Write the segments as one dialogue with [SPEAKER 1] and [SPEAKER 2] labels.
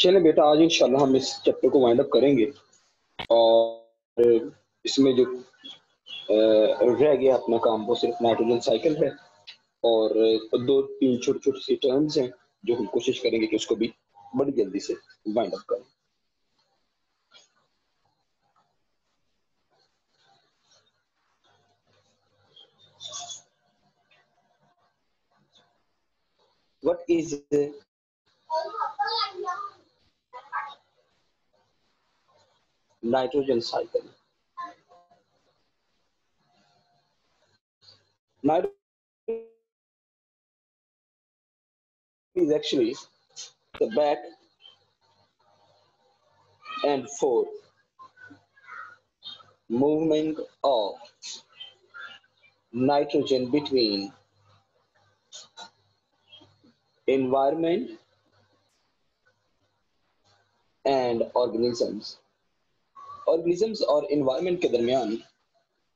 [SPEAKER 1] चले बेटा, आज इंशाल्लाह हम इस चैप्टर को वाइंड अप करेंगे। और इसमें जो रह गया अपना काम वो सिर्फ नाइट्रोजन साइकिल है। और दो तीन छोटी छोटी सी टर्म्स हैं जो हम कोशिश करेंगे कि उसको भी बड़ी जल्दी से वाइंड अप करें। What is nitrogen cycle? Nitrogen is actually the back and forth movement of nitrogen between environment and organisms। Organisms और एनवायरनमेंट के दरमियान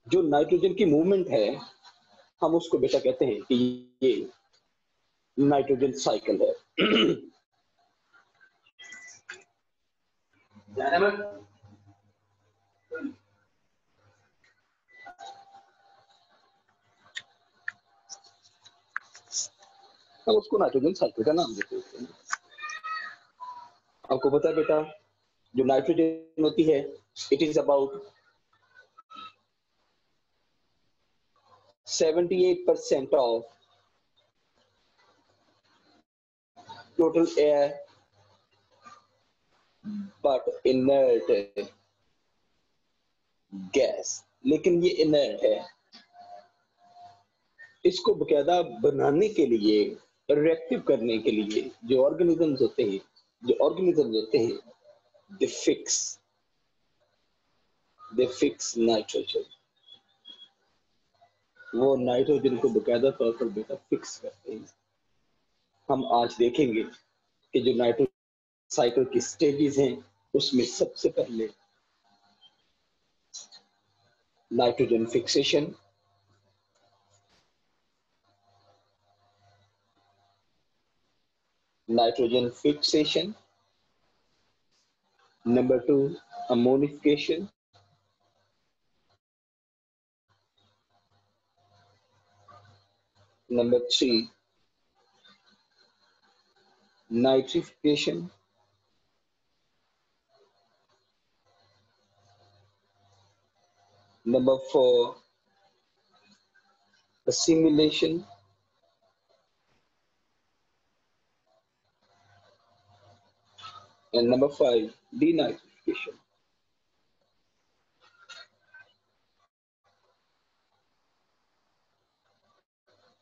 [SPEAKER 1] जो नाइट्रोजन की मूवमेंट है, हम उसको बेटा कहते हैं कि ये नाइट्रोजन साइकिल है। हम उसको नाइट्रोजन साइकिल का नाम देते हैं। आपको पता है बेटा, जो नाइट्रोजन होती है, it is about 78% of total air, but inert gas. लेकिन ये इनर्ट है। इसको बकायदा बनाने के लिए, रिएक्टिव करने के लिए जो ऑर्गेनिजम्स होते हैं दे फिक्स नाइट्रोजन। वो नाइट्रोजन को बकायदा तौर पर बेटा फिक्स करते हैं। हम आज देखेंगे कि जो नाइट्रोजन साइकिल की स्टेजेस हैं, उसमें सबसे पहले nitrogen fixation, number 2 ammonification, number 3 nitrification, number 4 assimilation, and number 5 denitrification।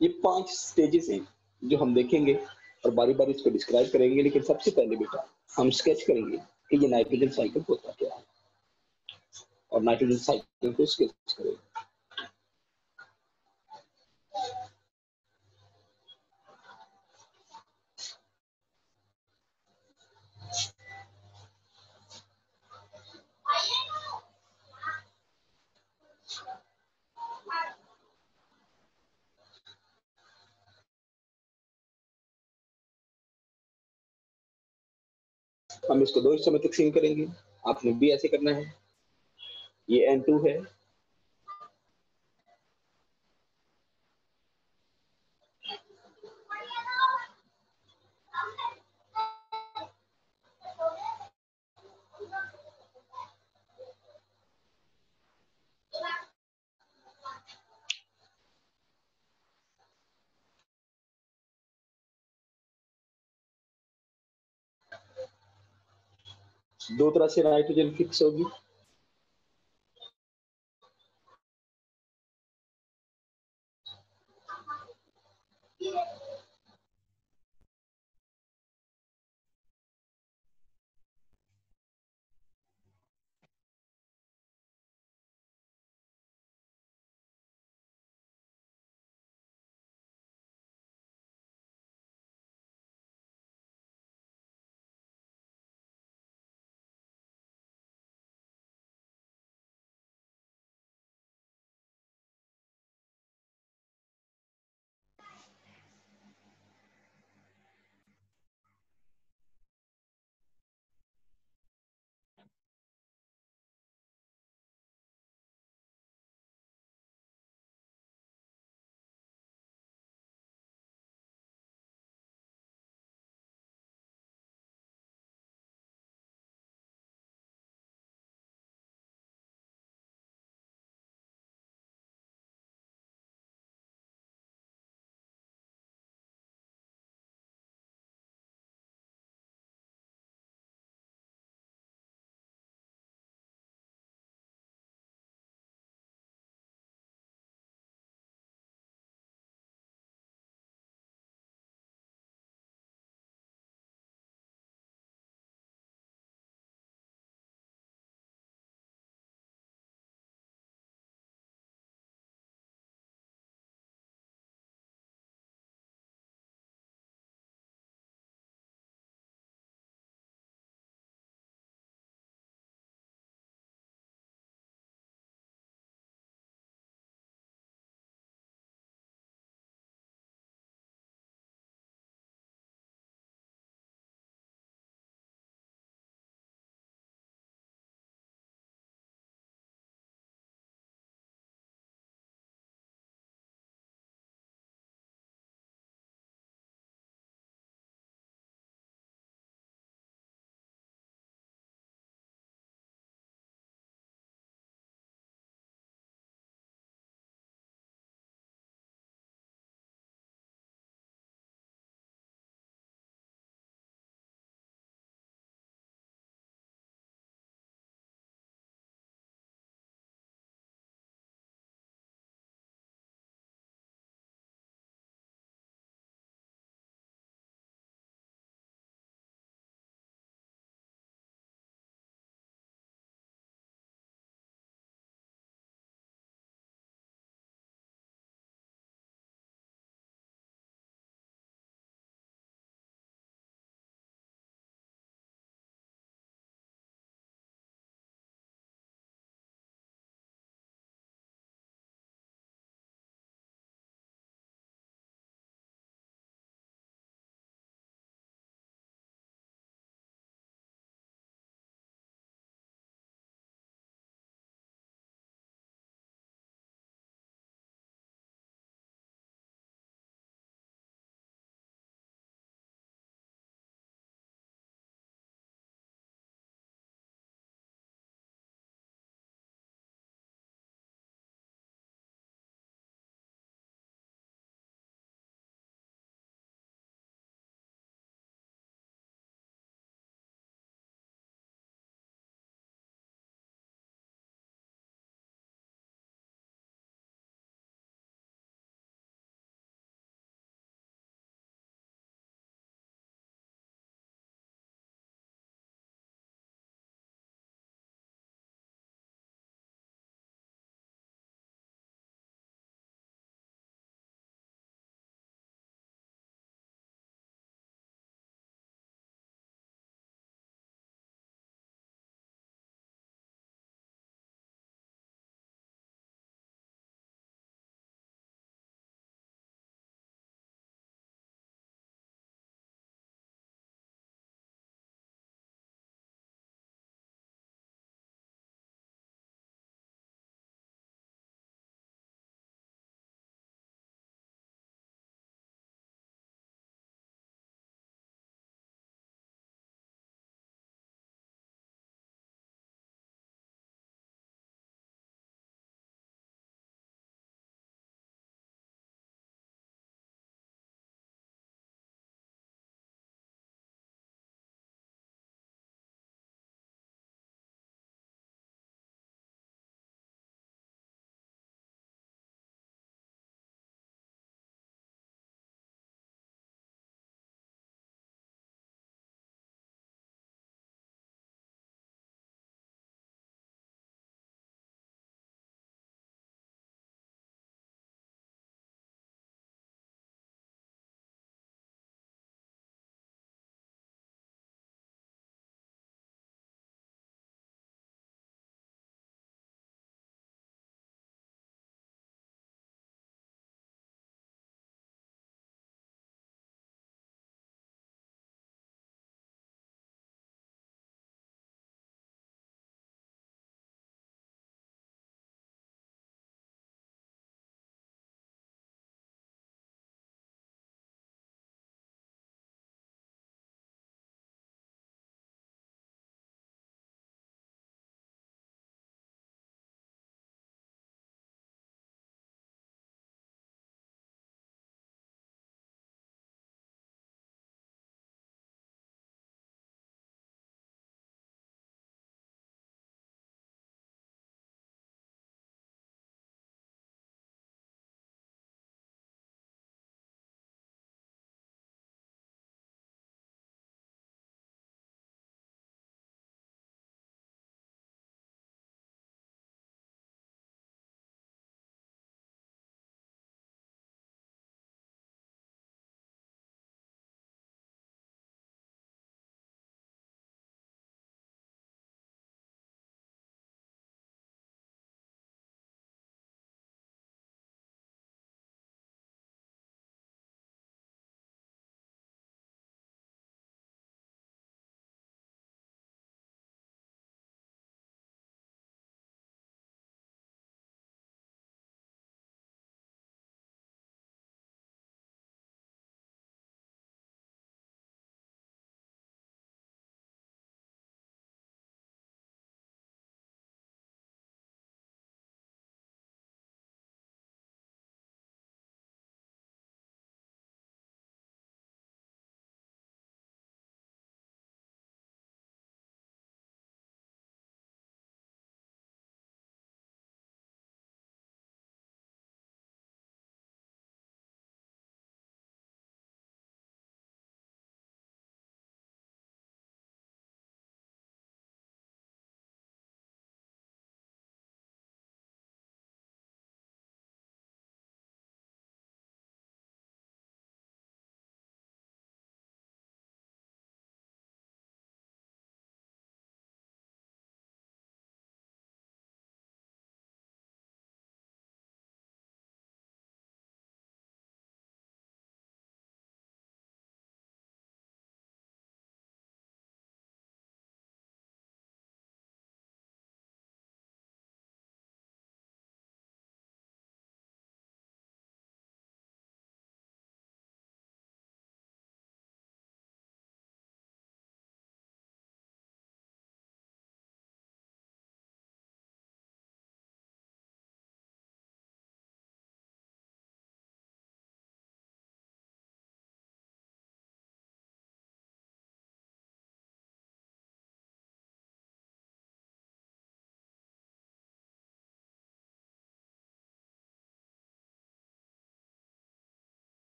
[SPEAKER 1] ये 5 स्टेजेस हैं जो हम देखेंगे और बारी बारी इसको डिस्क्राइब करेंगे। लेकिन सबसे पहले बेटा हम स्केच करेंगे कि ये नाइट्रोजन साइकिल होता क्या है, और नाइट्रोजन साइकिल को स्केच करेंगे। हम इसको दो हिस्सों में तकसीम करेंगे। आपने भी ऐसे करना है। ये N2 है, दो तरह से नाइट्रोजन फिक्स होगी।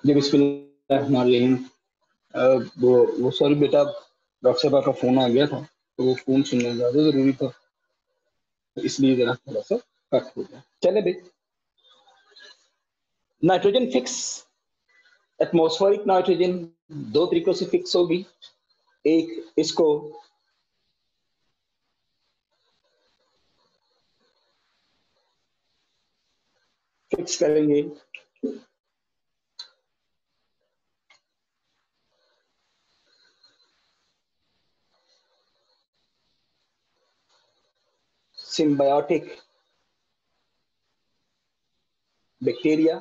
[SPEAKER 1] जी बिस्मिल्लाहिर्रहमानिर्रहीम। वो सॉरी बेटा, डॉक्टर साहब का फोन आ गया था, तो वो फोन सुनना ज्यादा जरूरी था, इसलिए जरा थोड़ा सा कट हो गया। चले भाई, नाइट्रोजन फिक्स, एटमॉस्फेरिक नाइट्रोजन दो तरीकों से फिक्स होगी। एक, इसको फिक्स करेंगे सिम्बायोटिक बैक्टीरिया,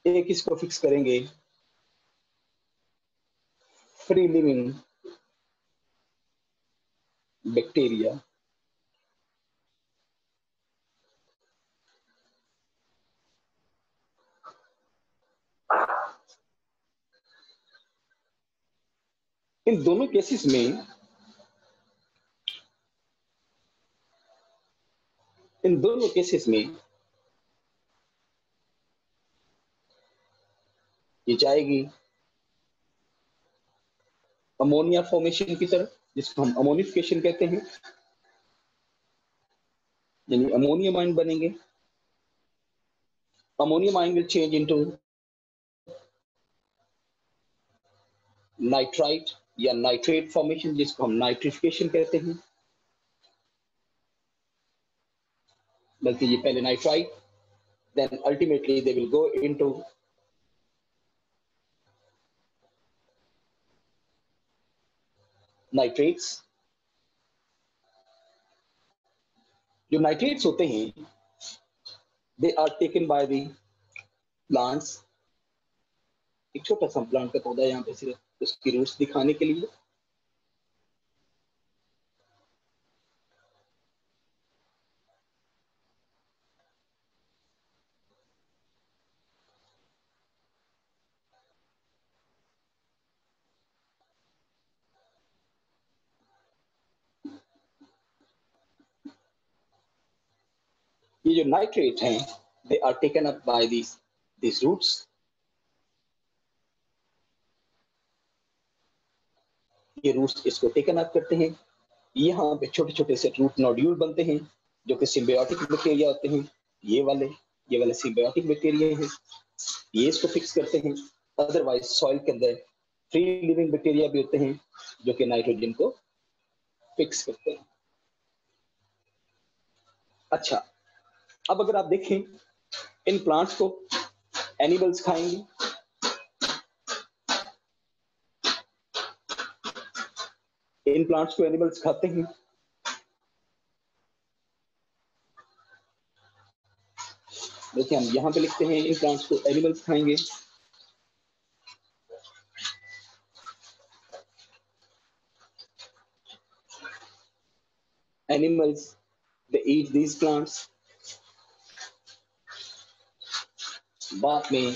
[SPEAKER 1] एक इसको फिक्स करेंगे फ्री लिविंग बैक्टीरिया। इन दोनों केसेस में इन दोनों केसेस में ये जाएगी अमोनिया फॉर्मेशन की तरफ, जिसको हम अमोनिफिकेशन कहते हैं, यानी अमोनियम आयन बनेंगे। Ammonium ion will change into nitrite या नाइट्रेट फॉर्मेशन, जिसको हम नाइट्रिफिकेशन कहते हैं। बल्कि ये पहले nitrite, then ultimately they will go into nitrates. जो नाइट्रेट्स होते हैं, they are taken by the plants. एक छोटा सा प्लांट का पौधा यहाँ पे सिर्फ उसकी रूट्स दिखाने के लिए। ये जो नाइट्रेट हैं, they are taken up by this roots. ये रूट्स इसको टेकन अप करते हैं। यहाँ पे छोटे छोटे से रूट नोड्यूल बनते हैं, जो कि सिम्बायोटिक बैक्टीरिया होते हैं। ये वाले सिम्बायोटिक बैक्टीरिया हैं, ये इसको फिक्स करते हैं। अदरवाइज सॉइल के अंदर फ्री लिविंग बैक्टीरिया भी होते हैं, जो कि नाइट्रोजन को फिक्स करते हैं। अच्छा, अब अगर आप देखें, इन प्लांट्स को एनिमल्स खाएंगे। इन प्लांट्स को एनिमल्स खाते हैं। देखिए, हम यहाँ पे लिखते हैं इन प्लांट्स को एनिमल्स खाएंगे। Animals, they eat these plants. बाद में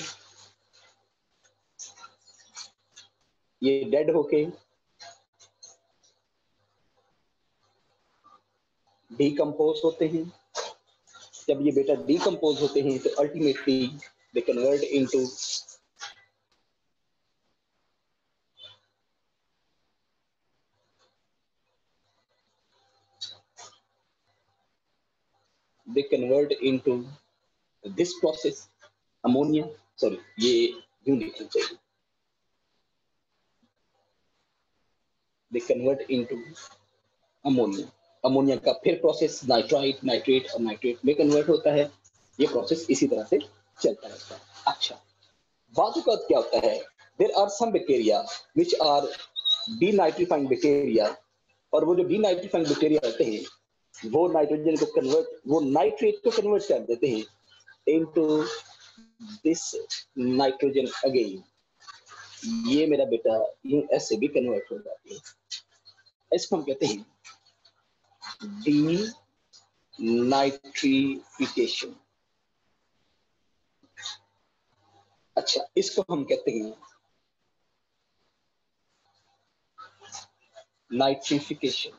[SPEAKER 1] ये डेड होके डीकम्पोज होते हैं। जब ये बेटा डीकम्पोज होते हैं, तो ultimately they convert into they convert into this process ammonia, sorry ये यूं लिखना चाहिए, they convert into ammonia। Ammonia का फिर प्रोसेस नाइट्राइट, नाइट्रेट और नाइट्रेट में कन्वर्ट होता है। ये प्रोसेस इसी तरह से चलता रहता है। अच्छा, वादुकत क्या होता है? There are some bacteria which are denitrifying bacteria, और वो जो डीनाइट्रीफाइंग बैक्टीरिया होते हैं, वो नाइट्रोजन को कन्वर्ट, वो नाइट्रेट को कन्वर्ट कर देते हैं इनटू दिस नाइट्रोजन अगेन। ये मेरा बेटा ये ऐसे भी कन्वर्ट हो जाती है। इसको हम कहते हैं डीनाइट्रिफिकेशन। अच्छा, इसको हम कहते हैं नाइट्रिफिकेशन,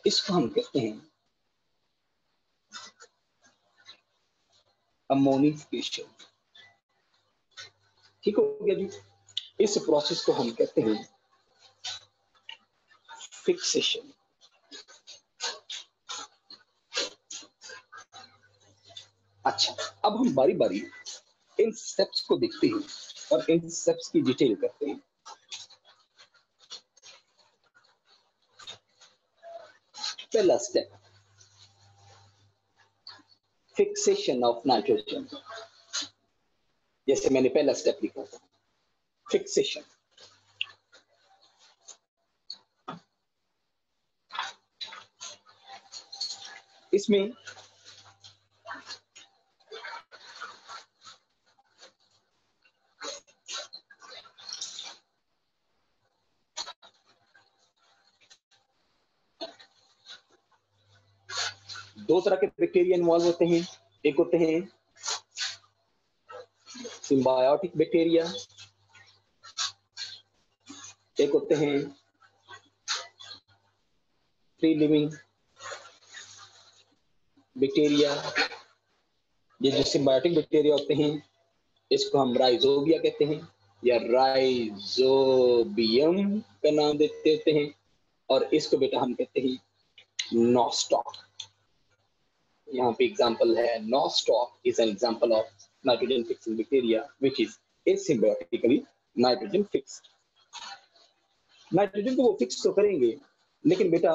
[SPEAKER 1] इसको हम कहते हैं अमोनिफिकेशन। ठीक हो गया जी। इस प्रोसेस को हम कहते हैं फिक्सेशन। अच्छा, अब हम बारी बारी इन स्टेप्स को देखते हैं और इन स्टेप्स की डिटेल करते हैं। पहला स्टेप, फिक्सेशन ऑफ नाइट्रोजन। जैसे मैंने पहला स्टेप लिखा था, फिक्सेशन। इसमें दो तरह के बैक्टीरिया इन्वॉल्व होते हैं। एक होते हैं सिम्बायोटिक बैक्टीरिया, एक होते हैं फ्री लिविंग बैक्टीरिया। ये जो सिम्बायोटिक बैक्टीरिया होते हैं इसको हम राइजोबिया कहते हैं या राइजोबियम का नाम देते होते हैं, और इसको बेटा हम कहते हैं नॉस्टॉक। यहाँ पे एग्जांपल है, Nostoc is an example of nitrogen fixing bacteria which is asymbiotically nitrogen fixed. Nitrogen को वो फिक्स तो करेंगे, लेकिन बेटा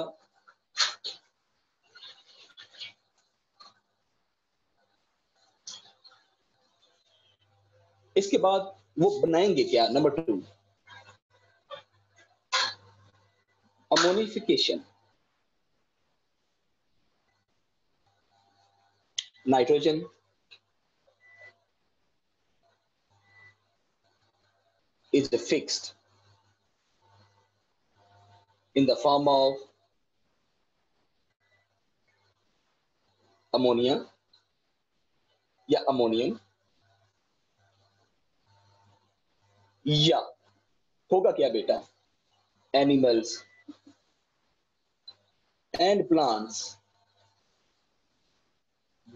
[SPEAKER 1] इसके बाद वो बनाएंगे क्या? Number 2, ammonification. Nitrogen is fixed in the form of ammonia या अमोनियम, या होगा क्या बेटा, animals and plants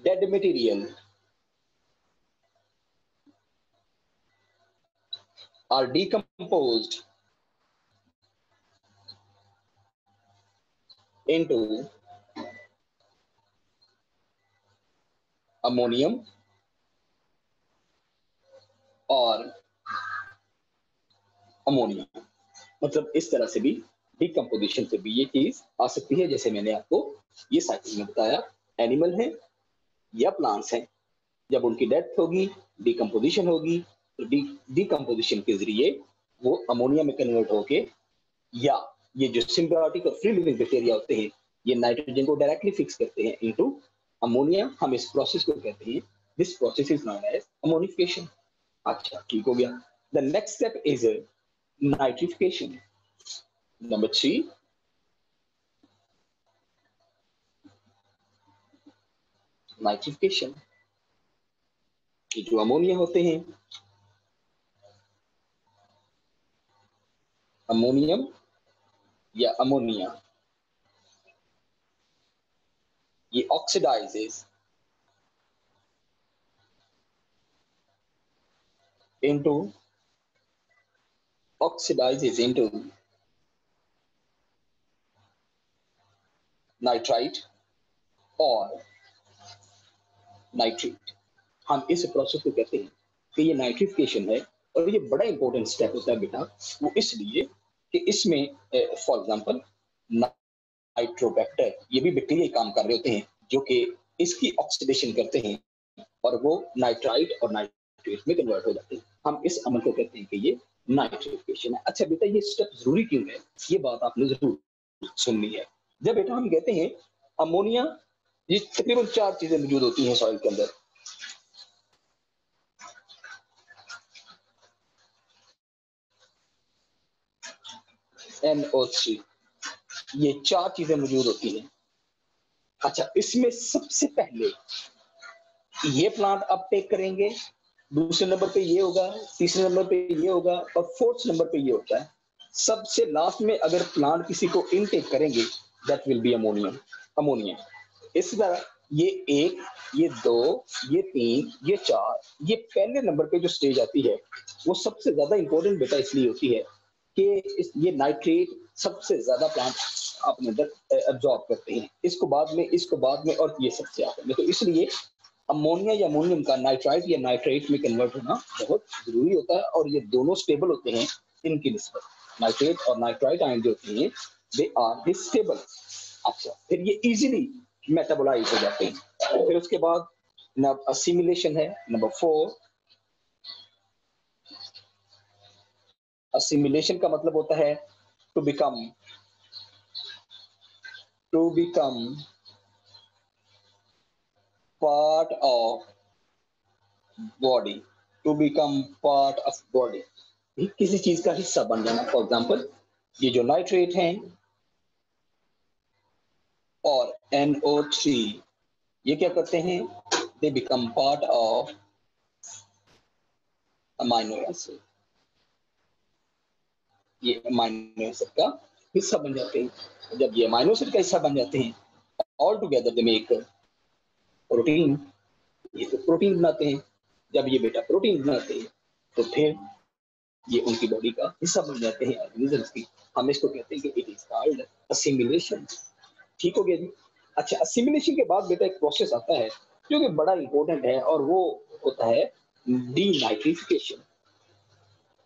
[SPEAKER 1] dead material are decomposed into ammonium और अमोनिया। मतलब इस तरह से भी डिकम्पोजिशन से भी ये चीज आ सकती है, जैसे मैंने आपको ये साइकिल में बताया। एनिमल है या प्लांट्स हैं, जब उनकी डेथ होगी, डिकम्पोजिशन होगी, तो डिकम्पोजिशन के जरिए वो अमोनिया में कन्वर्ट होके, या ये जो सिम्बायोटिक और फ्री लिविंग बैक्टीरिया होते हैं ये नाइट्रोजन को डायरेक्टली फिक्स करते हैं इनटू अमोनिया। हम इस प्रोसेस को कहते हैं, this process is known as ammonification. अच्छा, ठीक हो गया। The next step is nitrification. Number 3, nitrification. जो अमोनिया होते हैं, अमोनियम या अमोनिया, ये ऑक्सीडाइजेस into नाइट्राइट और नाइट्रेट। हम इस प्रोसेस को कहते हैं कि ये नाइट्रिफिकेशन है, और ये बड़ा इंपॉर्टेंट स्टेप होता है बेटा, वो इसलिए कि इसमें फॉर एग्जांपल नाइट्रोबैक्टर, ये भी बैक्टीरिया काम कर रहे होते हैं जो कि इसकी ऑक्सीडेशन करते हैं और वो नाइट्राइट और नाइट्रेट में कन्वर्ट हो जाते हैं। हम इस अमल को कहते हैं कि ये नाइट्रिफिकेशन है। अच्छा बेटा, ये स्टेप जरूरी क्यों है, ये बात आपने जरूर सुननी है। जब बेटा हम कहते हैं अमोनिया, ये तकरीबन 4 चीजें मौजूद होती हैं सॉइल के अंदर। NO3, ये 4 चीजें मौजूद होती हैं। अच्छा, इसमें सबसे पहले ये प्लांट अपटेक करेंगे, दूसरे नंबर पे ये होगा, तीसरे नंबर पे ये होगा, और फोर्थ नंबर पे ये होता है। सबसे लास्ट में अगर प्लांट किसी को इनटेक करेंगे दैट विल बी अमोनिया। इस तरह ये 1, ये 2, ये 3, ये 4, ये पहले नंबर पे जो स्टेज आती है वो सबसे ज्यादा इंपॉर्टेंट बेटा इसलिए होती है कि ये नाइट्रेट सबसे ज्यादा प्लांट अपने अंदर एब्जॉर्ब करते हैं, इसको बाद में और ये सबसे आते हैं। तो इसलिए अमोनिया या अमोनियम का नाइट्राइट या नाइट्रेट में कन्वर्ट होना बहुत जरूरी होता है, और ये दोनों स्टेबल होते हैं इनकी निस्बत। नाइट्रेट और नाइट्राइट आयन जो होते हैं दे आर स्टेबल। अच्छा, फिर ये इजीली मेटाबोलाइज हो जाते हैं। फिर उसके बाद असिमिलेशन है नंबर 4। असिमिलेशन का मतलब होता है to become part of body, to become part of body, किसी चीज का हिस्सा बन जाना। फॉर एग्जाम्पल ये जो नाइट्रेट हैं और NO3 ये क्या करते हैं, they become part of amino acid, ये अमाइनो एसिड का हिस्सा बन जाते हैं। जब ये अमाइनो एसिड का हिस्सा बन जाते हैं all together they make protein, ये तो प्रोटीन बनाते हैं। जब ये बेटा प्रोटीन बनाते हैं तो फिर ये उनकी बॉडी का हिस्सा बन जाते हैं ऑर्गेनिजम्स की। हम इसको कहते हैं कि इट इज कॉल्ड असिमिलेशन। ठीक हो गया जी। अच्छा, असिमिलेशन के बाद बेटा एक प्रोसेस आता है जो कि बड़ा इंपॉर्टेंट है और वो होता है डीनाइट्रिफिकेशन।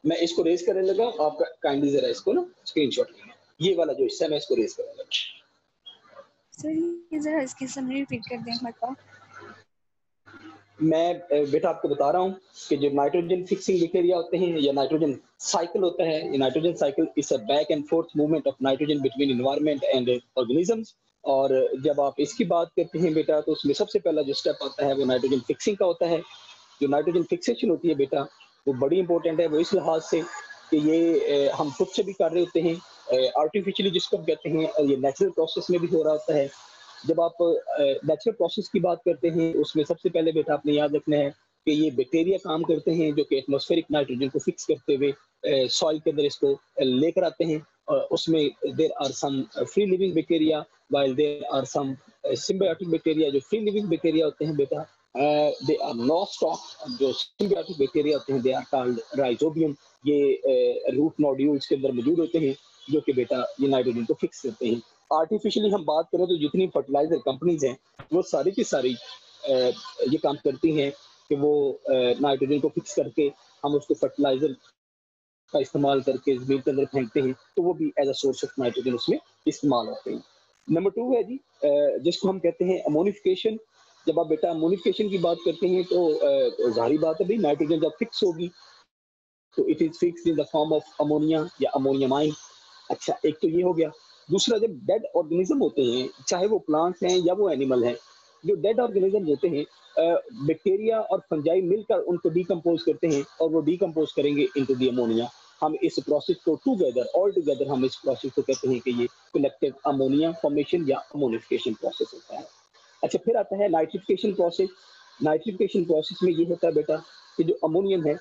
[SPEAKER 1] मैं इसको रेज करने लगा, आप काइंडली जरा इसको ना स्क्रीनशॉट लेंगे, ये वाला जो हिस्सा है मैं इसको रेज करने लगा।
[SPEAKER 2] सर ये जरा इसकी समरी रिपीट कर दें मतलब।
[SPEAKER 1] मैं बेटा आपको बता रहा हूँ कि जो नाइट्रोजन फिक्सिंग बैक्टीरिया होते हैं या नाइट्रोजन साइकिल होता है, ये nitrogen cycle is a back and fourth movement of nitrogen between environment and organisms. और जब आप इसकी बात करते हैं बेटा तो उसमें सबसे पहला जो स्टेप आता है वो नाइट्रोजन फिक्सिंग का होता है। जो नाइट्रोजन फिक्सेशन होती है बेटा वो बड़ी इंपॉर्टेंट है, वो इस लिहाज से कि ये हम खुद से भी कर रहे होते हैं आर्टिफिशियली जिसको हम कहते हैं, और ये नेचुरल प्रोसेस में भी हो रहा होता है। जब आप नेचुरल प्रोसेस की बात करते हैं उसमें सबसे पहले बेटा आपने याद रखना है कि ये बैक्टीरिया काम करते हैं जो कि एटमॉस्फेरिक नाइट्रोजन को फिक्स करते हुए सॉइल के अंदर इसको लेकर आते हैं। उसमें there are some free living bacteria while there are some symbiotic bacteria. जो फ्री लिविंग बैक्टीरिया होते हैं बेटा दे आर नो स्टॉक, जो सिम्बायोटिक बैक्टीरिया होते हैं दे आर कॉल्ड राइजोबियम। ये रूट नोड्यूल्स के अंदर मौजूद होते हैं जो कि बेटा ये नाइट्रोजन को फिक्स करते हैं। आर्टिफिशियली हम बात करें तो जितनी फर्टिलाइजर कंपनीज हैं वो सारी की सारी ये काम करती हैं कि वो नाइट्रोजन को फिक्स करके हम उसको फर्टिलाइजर का इस्तेमाल करके जमीन के अंदर फेंकते हैं, तो वो भी as a source of nitrogen उसमें इस्तेमाल होते हैं। नंबर 2 है जी जिसको हम कहते हैं अमोनिफिकेशन। जब आप बेटा अमोनिफिकेशन की बात करते हैं तो जाहिर बात है भाई नाइट्रोजन जब फिक्स होगी तो it is fix in the form of ammonia या अमोनियम आयन। अच्छा, एक तो ये हो गया। दूसरा, जब डेड ऑर्गेनिज्म होते हैं चाहे वो प्लांट्स हैं या वो एनिमल हैं, जो डेड ऑर्गेनिज्म होते हैं बैक्टीरिया और फंजाई मिलकर उनको डिकम्पोज करते हैं और वो डिकम्पोज करेंगे इनटू दी अमोनिया। हम इस प्रोसेस को ऑल टुगेदर हम इस प्रोसेस को कहते हैं कि ये कलेक्टिव अमोनिया फॉर्मेशन या अमोनिफिकेशन प्रोसेस होता है। अच्छा, फिर आता है नाइट्रिफिकेशन प्रोसेस। नाइट्रिफिकेशन प्रोसेस में ये होता है बेटा कि जो अमोनियम है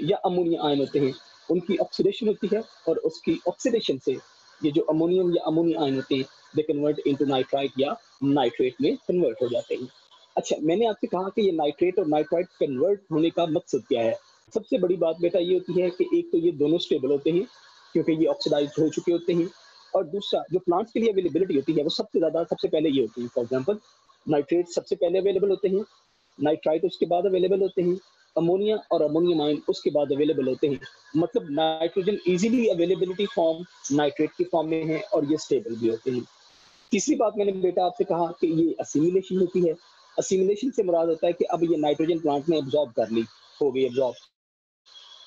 [SPEAKER 1] या अमोनिया आयन होते हैं उनकी ऑक्सीडेशन होती है, और उसकी ऑक्सीडेशन से ये जो अमोनियम या अमोनिया आयन होते हैं दे कन्वर्ट इनटू नाइट्राइट या नाइट्रेट में कन्वर्ट हो जाते हैं। अच्छा, मैंने आपसे कहा कि ये नाइट्रेट और नाइट्राइट कन्वर्ट होने का मकसद क्या है। सबसे बड़ी बात बेटा ये होती है कि एक तो ये दोनों स्टेबल होते हैं क्योंकि ये ऑक्सीडाइज हो चुके होते हैं, और दूसरा जो प्लांट्स के लिए अवेलेबिलिटी होती है वो सबसे पहले ये होती है। फॉर एग्जाम्पल नाइट्रेट सबसे पहले अवेलेबल होते हैं, नाइट्राइट उसके बाद अवेलेबल होते हैं, अमोनिया और अमोनियम आयन उसके बाद अवेलेबल होते हैं। मतलब nitrogen easily availability form nitrate की फॉर्म में है और ये स्टेबल भी होते हैं। तीसरी बात मैंने बेटा आपसे कहा कि ये असिमिलेशन होती है। असिमिलेशन से मुराद होता है कि अब ये नाइट्रोजन प्लांट ने एब्जॉर्ब कर ली, हो गई एब्जॉर्ब।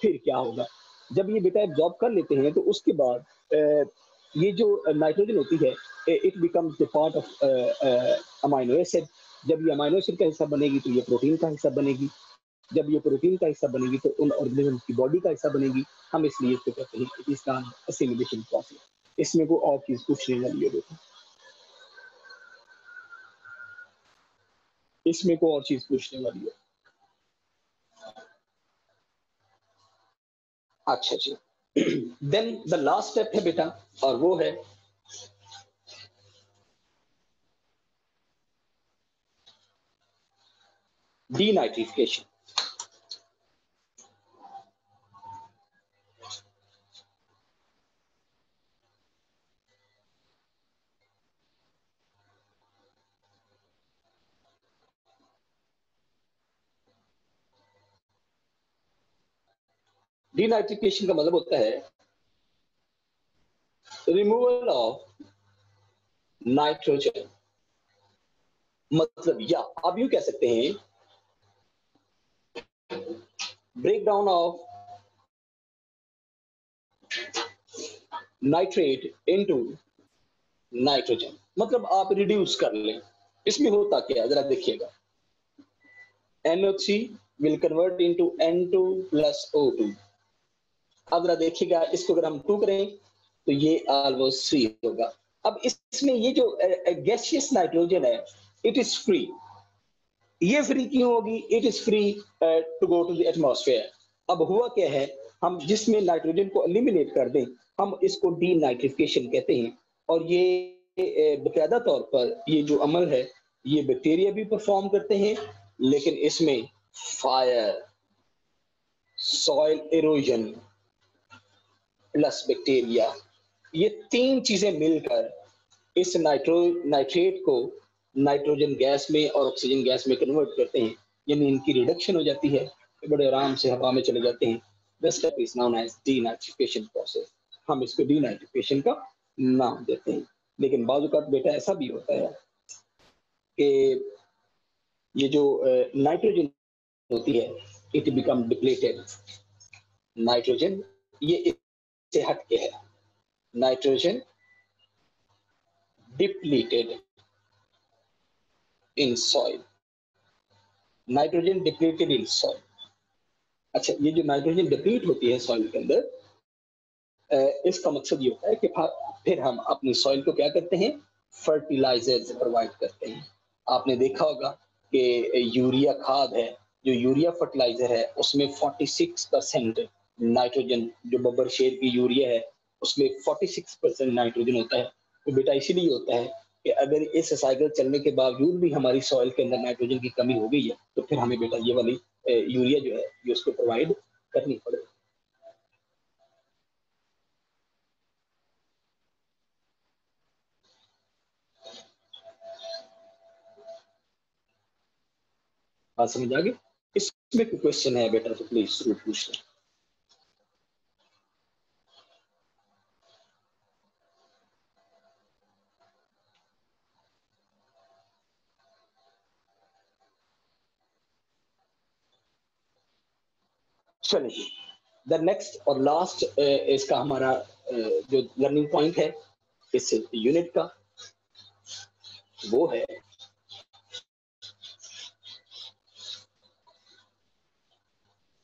[SPEAKER 1] फिर क्या होगा, जब ये बेटा एब्जॉर्ब कर लेते हैं तो उसके बाद ये जो नाइट्रोजन होती है it becomes the part of amino acid. जब ये अमाइनो एसिड का हिस्सा बनेगी तो ये प्रोटीन का हिस्सा बनेगी। जब ये प्रोटीन का हिस्सा बनेगी तो उन ऑर्गेनिज्म की बॉडी का हिस्सा बनेगी। हम इसलिए इसको कहते हैं इसका असिमिलेशन प्रोसेस। इसमें कोई और चीज पूछने वाली है बेटा, इसमें कोई और चीज पूछने वाली है। अच्छा जी, देन द लास्ट स्टेप है बेटा, और वो है डीनाइट्रिफिकेशन। डीनाइट्रिफिकेशन का मतलब होता है रिमूवल ऑफ नाइट्रोजन। मतलब या आप यूं कह सकते हैं break down of nitrate into nitrogen, मतलब आप रिड्यूस कर लें। इसमें होता क्या, जरा देखिएगा, NO3 will convert into N2 plus O2। अब जरा देखिएगा, इसको अगर हम 2 करें तो ये ऑलमोस्ट 3 होगा। अब इसमें ये जो गैसियस नाइट्रोजन है, इट इज फ्री। ये फ्री क्यों होगी? It is free to go to the atmosphere. अब हुआ क्या है, हम जिसमें नाइट्रोजन को एलिमिनेट कर दें, हम इसको डीनाइट्रिफिकेशन कहते हैं। और ये बकायदा तौर पर ये जो अमल है, ये बैक्टीरिया भी परफॉर्म करते हैं, लेकिन इसमें fire, soil erosion plus bacteria, ये 3 चीजें मिलकर इस नाइट्रेट को नाइट्रोजन गैस में और ऑक्सीजन गैस में कन्वर्ट करते हैं, यानी इनकी रिडक्शन हो जाती है, बड़े आराम से हवा में चले जाते हैं। This step is known as denitrification process. हम इसको डीनाइट्रिफिकेशन का नाम देते हैं। लेकिन बाजू का बेटा ऐसा भी होता है कि ये जो नाइट्रोजन होती है, इट बिकम डिप्लीटेड। नाइट्रोजन ये इससे हट के है, nitrogen depleted in soil, nitrogen depleted in soil. अच्छा, ये जो नाइट्रोजन डिप्लीट होती है सॉइल के अंदर, इसका मकसद ये होता है कि फिर हम अपनी सॉइल को क्या करते हैं, फर्टिलाइजर्स प्रोवाइड करते हैं। आपने देखा होगा कि यूरिया खाद है, जो यूरिया फर्टिलाइजर है, उसमें 46% नाइट्रोजन, जो बब्बर शेर की यूरिया है उसमें 46% नाइट्रोजन होता है। तो बेटा इसीलिए होता है कि अगर इस साइकिल चलने के बावजूद भी हमारी सॉइल के अंदर नाइट्रोजन की कमी हो गई है, तो फिर हमें बेटा ये वाली यूरिया जो है ये उसको प्रोवाइड करनी पड़ेगी। बात समझ आ गई? इसमें कोई क्वेश्चन है बेटा तो प्लीज जरूर पूछ लें। चलिए, द नेक्स्ट और लास्ट इसका हमारा जो लर्निंग पॉइंट है इस यूनिट का, वो है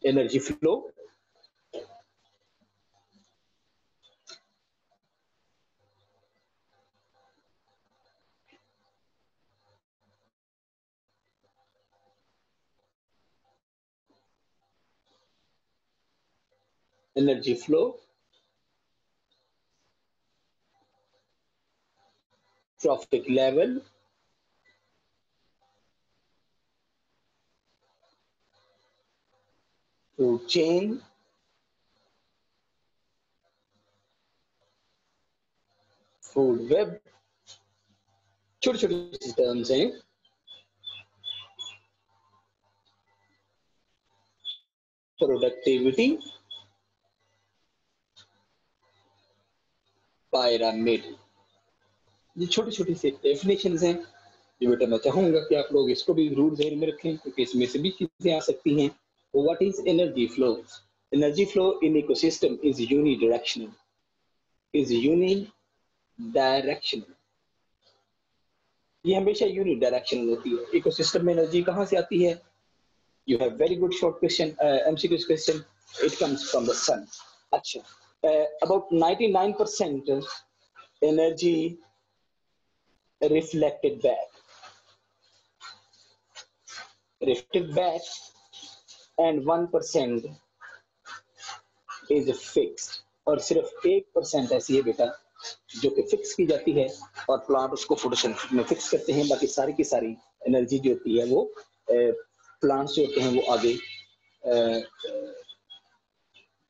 [SPEAKER 1] energy flow. Energy flow, trophic level, food chain, food web, छोटे छोटे टर्म्स हैं। प्रोडक्टिविटी पायरामिड, ये छोटी छोटी सी डेफिनेशन हैं। ये बेटा मैं चाहूंगा कि आप लोग इसको भी जरूर ध्यान में रखें, क्योंकि इसमें से भी चीजें आ सकती हैं। What is energy flow? Energy flow in ecosystem is unidirectional, is unidirectional. ये हमेशा यूनिडायरेक्शनल होती है। इकोसिस्टम में एनर्जी कहाँ से आती है? You have very good short question, MCQ question, it comes from the sun. अच्छा, about 99% energy reflected back, reflected back, and 1% is fixed और सिर्फ 1% ऐसी है बेटा जो कि फिक्स की जाती है और प्लांट उसको फोटोसिंथेसिस में फिक्स करते हैं। बाकी सारी की सारी एनर्जी जो होती है वो प्लांट्स जो होते हैं वो आगे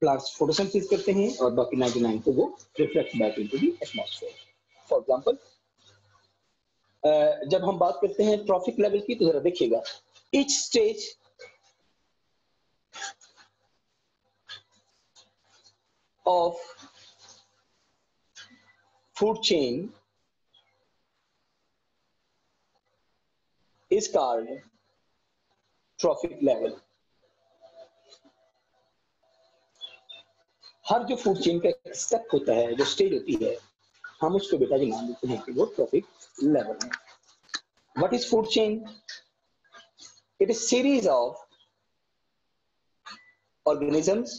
[SPEAKER 1] प्लांट्स फोटोसिंथेसिस करते हैं और बाकी 99 को वो reflect back into the atmosphere. For example जब हम बात करते हैं ट्रॉफिक लेवल की तो जरा देखिएगा, each stage of food chain is called trophic level. हर जो फूड चेन का एक स्टेप होता है, जो स्टेज होती है, हम उसको बेटा जी नाम देते हैं कि वो ट्रॉफिक लेवल है। What is food chain? It is series of organisms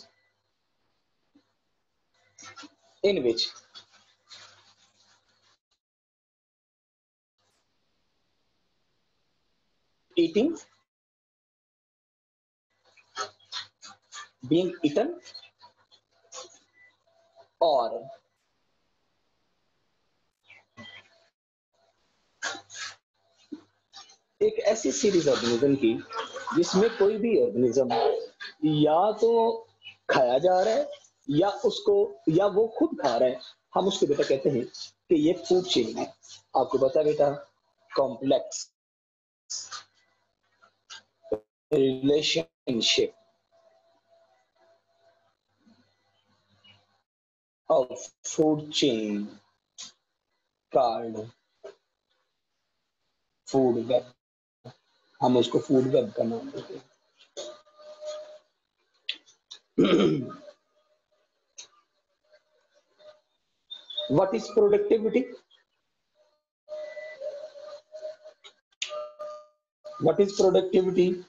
[SPEAKER 1] in which eating, being eaten, और एक ऐसी सीरीज ऑर्गेनिज्म की जिसमें कोई भी ऑर्गेनिज्म या तो खाया जा रहा है या उसको या वो खुद खा रहा है, हम उसको बेटा कहते हैं कि ये फूड चेन है। आपको पता बेटा complex relationship of food chain called food web, हम उसको फूड वेब का नाम देते हैं। What is productivity? What is productivity?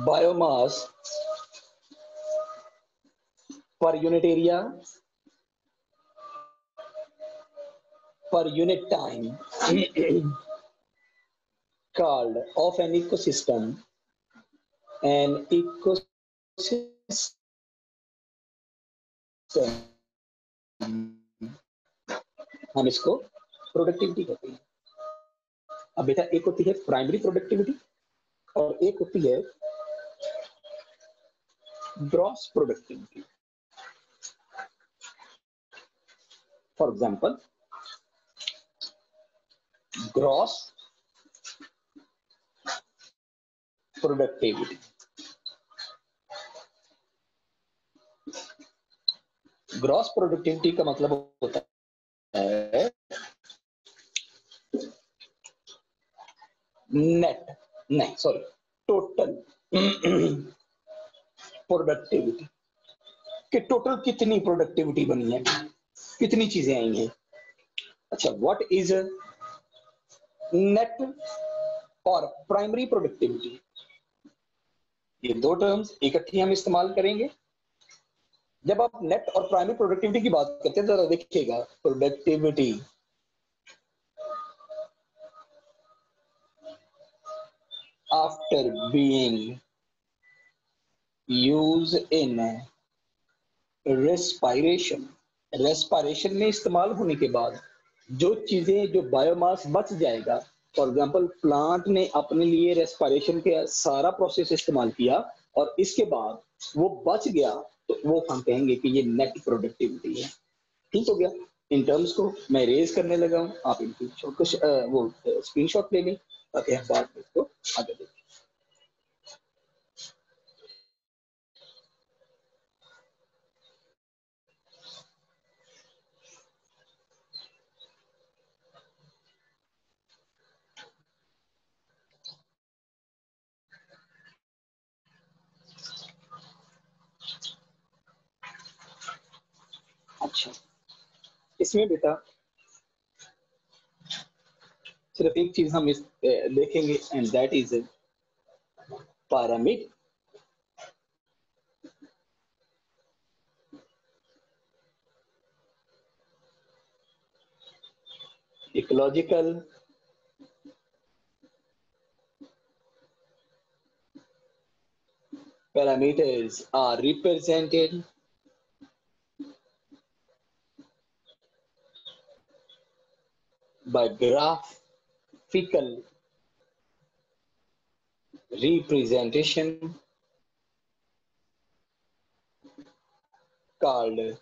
[SPEAKER 1] Biomass per unit area per unit time called of an ecosystem. An ecosystem हम इसको प्रोडक्टिविटी कहते हैं। अब बेटा एक होती है प्राइमरी प्रोडक्टिविटी और एक होती है gross productivity. For example gross productivity, gross productivity का मतलब होता है नेट, नहीं सॉरी, टोटल प्रोडक्टिविटी कि टोटल कितनी प्रोडक्टिविटी बनी है, कितनी चीजें आई हैं। अच्छा, व्हाट इज नेट और प्राइमरी प्रोडक्टिविटी? ये दो टर्म्स इकट्ठी हम इस्तेमाल करेंगे। जब आप नेट और प्राइमरी प्रोडक्टिविटी की बात करते हैं तो देखिएगा productivity after being use in respiration, respiration में इस्तेमाल होने के बाद जो चीजें, जो बायोमास बच जाएगा, फॉर एग्जांपल प्लांट ने अपने लिए रेस्पायरेशन के सारा प्रोसेस इस्तेमाल किया और इसके बाद वो बच गया, तो वो हम कहेंगे कि ये नेट प्रोडक्टिविटी है। ठीक हो गया। इन टर्म्स को मैं रेज करने लगा हूं, आप इनकी कुछ वो स्क्रीनशॉट ले लें ताकि हम बाद में इसको आगे देखें। अच्छा, इसमें बेटा सिर्फ एक चीज हम इस देखेंगे and that is pyramid ecological, parameters are represented by graphical representation called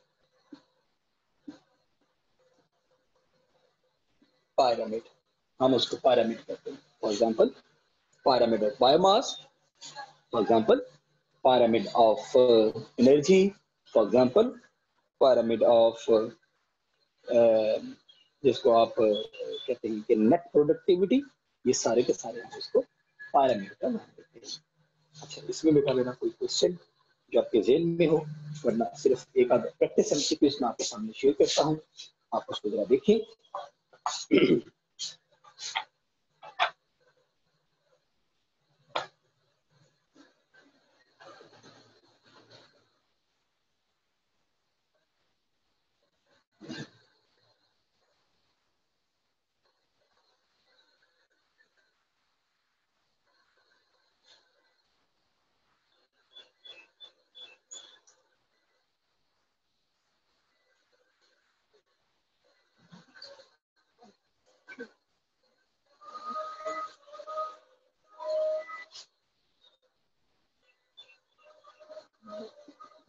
[SPEAKER 1] pyramid. हम उसको pyramid कहते हैं. For example, pyramid of biomass. For example, pyramid of energy. For example, pyramid of जिसको आप कहते हैं कि नेट प्रोडक्टिविटी. ये सारे के सारे हम इसको pyramid का नाम देते हैं. अच्छा, इसमें बेटा मेरा कोई क्वेश्चन जो आपके जेल में हो, वरना सिर्फ एक आध प्रैक्टिस एमसीक्यूज मैं आपके सामने शेयर करता हूँ, आप उसको जरा देखिए.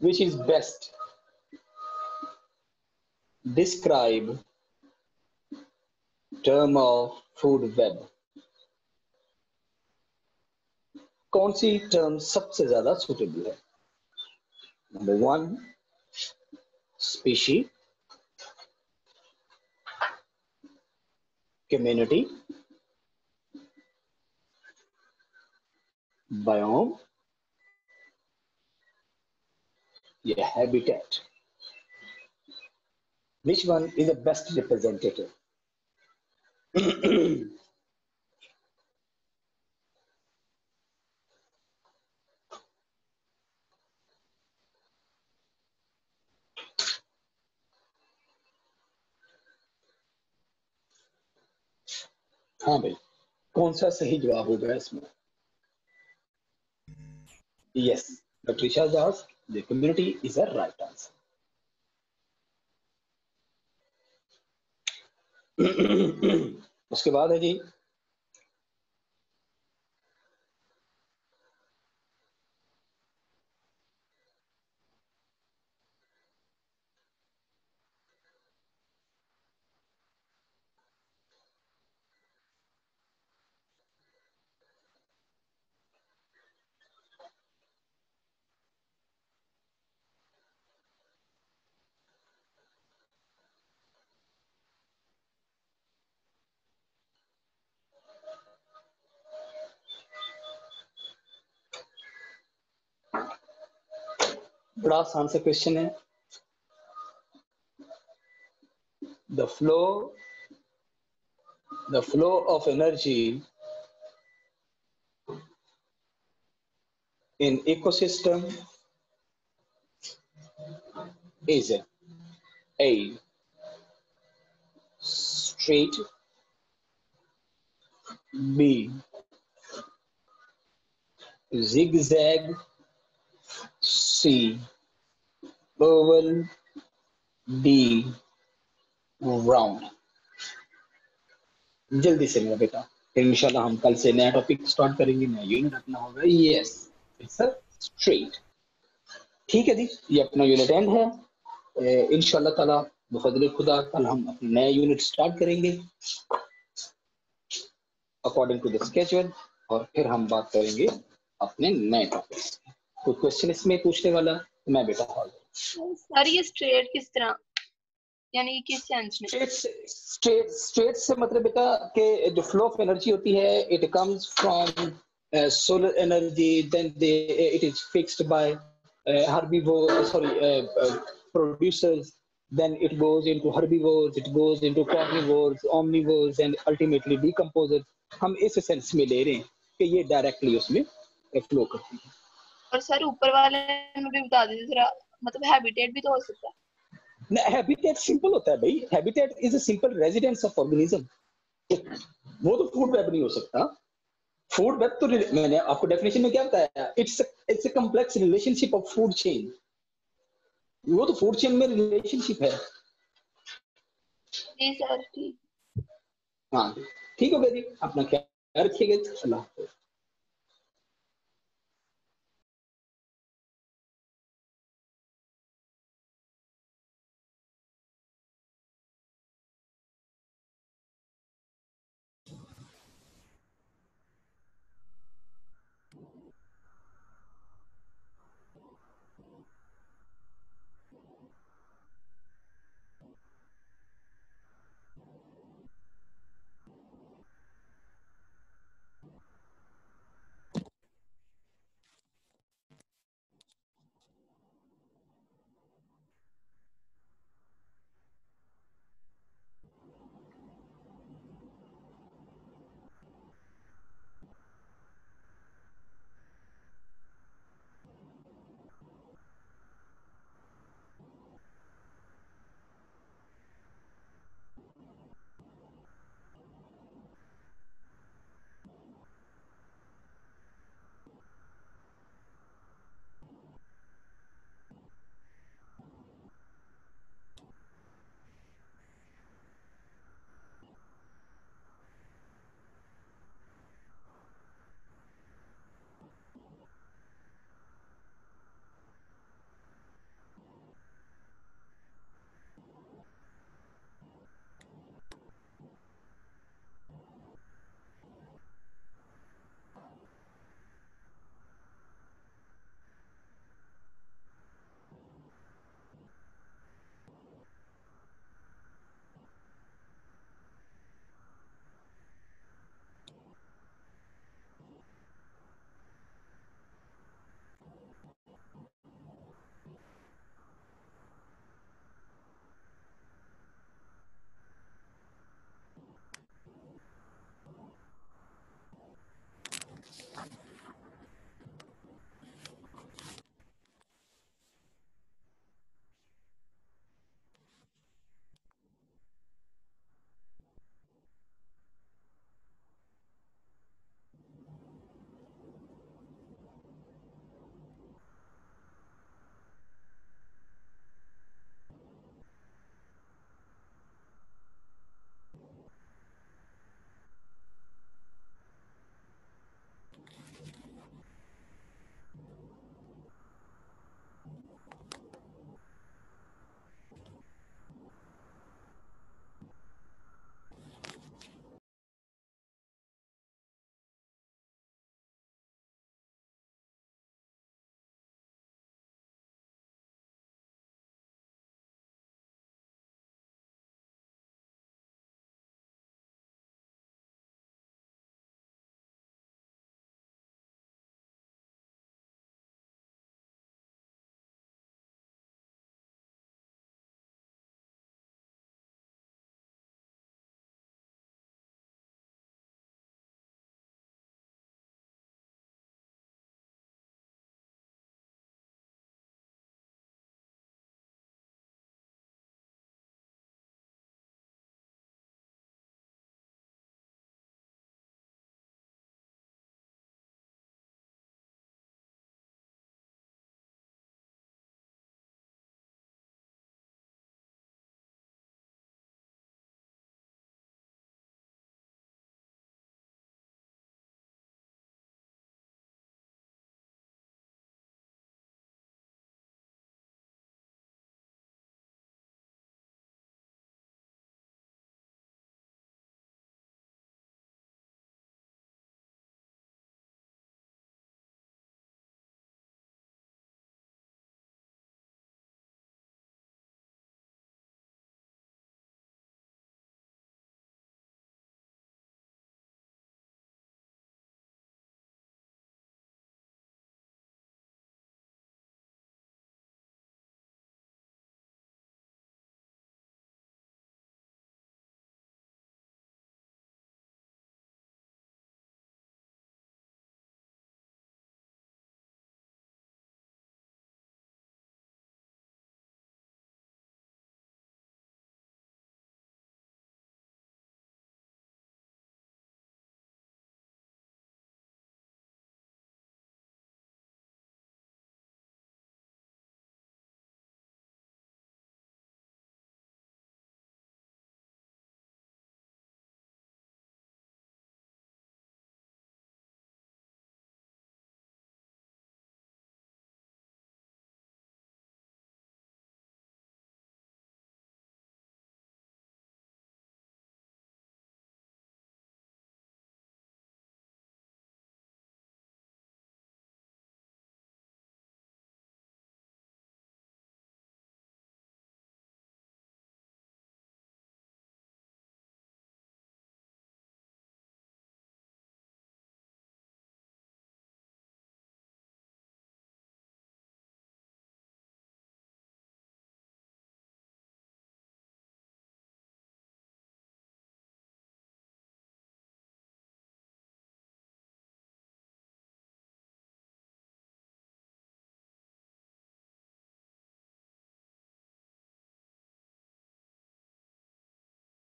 [SPEAKER 1] Which is best? Describe term of food web. कौन सी टर्म सबसे ज्यादा सुटेबल है? नंबर 1 स्पीशी, कम्युनिटी, बायोम या habitat. Which one is the best representative? हाँ भाई, कौन सा सही जवाब होगा इसमें? Yes, but Richard asked the community is a right answer. उसके बाद है जी बड़ा आसान सा क्वेश्चन है. The flow of energy in ecosystem is A straight, B zigzag, C oval, D round. जल्दी से मेरा बेटा, फिर इंशाल्लाह हम कल से नया टॉपिक स्टार्ट करेंगे, नया यूनिट अपना होगा. Yes, it's a straight. ठीक है जी, ये अपना यूनिट एंड है. इंशाल्लाह ताला बफजल खुदा कल हम अपना नया यूनिट स्टार्ट करेंगे अकॉर्डिंग टू द स्केड्यूल, और फिर हम बात करेंगे अपने नए टॉपिक्स. कोई क्वेश्चन इसमें पूछने वाला? मैं बेटा हॉल.
[SPEAKER 2] सर ये स्ट्रेट किस तरह, यानी किस सेंस में?
[SPEAKER 1] स्ट्रेट से मतलब बेटा कि जो फ्लो ऑफ एनर्जी होती है, it comes from solar energy, then it is fixed by producers, then it goes into herbivores, it goes into carnivores, omnivores and ultimately decomposers. हम इस सेंस में ले रहे हैं कि ये डायरेक्टली उसमें फ्लो करती है.
[SPEAKER 2] और सर ऊपर वाले में भी बता दीजिए जरा, मतलब हैबिटेट भी तो हो सकता है.
[SPEAKER 1] हैबिटेट सिंपल होता है भाई, habitat is a simple residence of organism. वो तो फूड वेब नहीं हो सकता। फूड वेब तो मैंने आपको डेफिनेशन में क्या बताया, it's a complex relationship of food chain. वो तो फूड चेन में रिलेशनशिप है।
[SPEAKER 2] जी सर ठीक।
[SPEAKER 1] हाँ ठीक हो गया जी, अपना ख्याल रखिएगा। अल्लाह हाफिज़।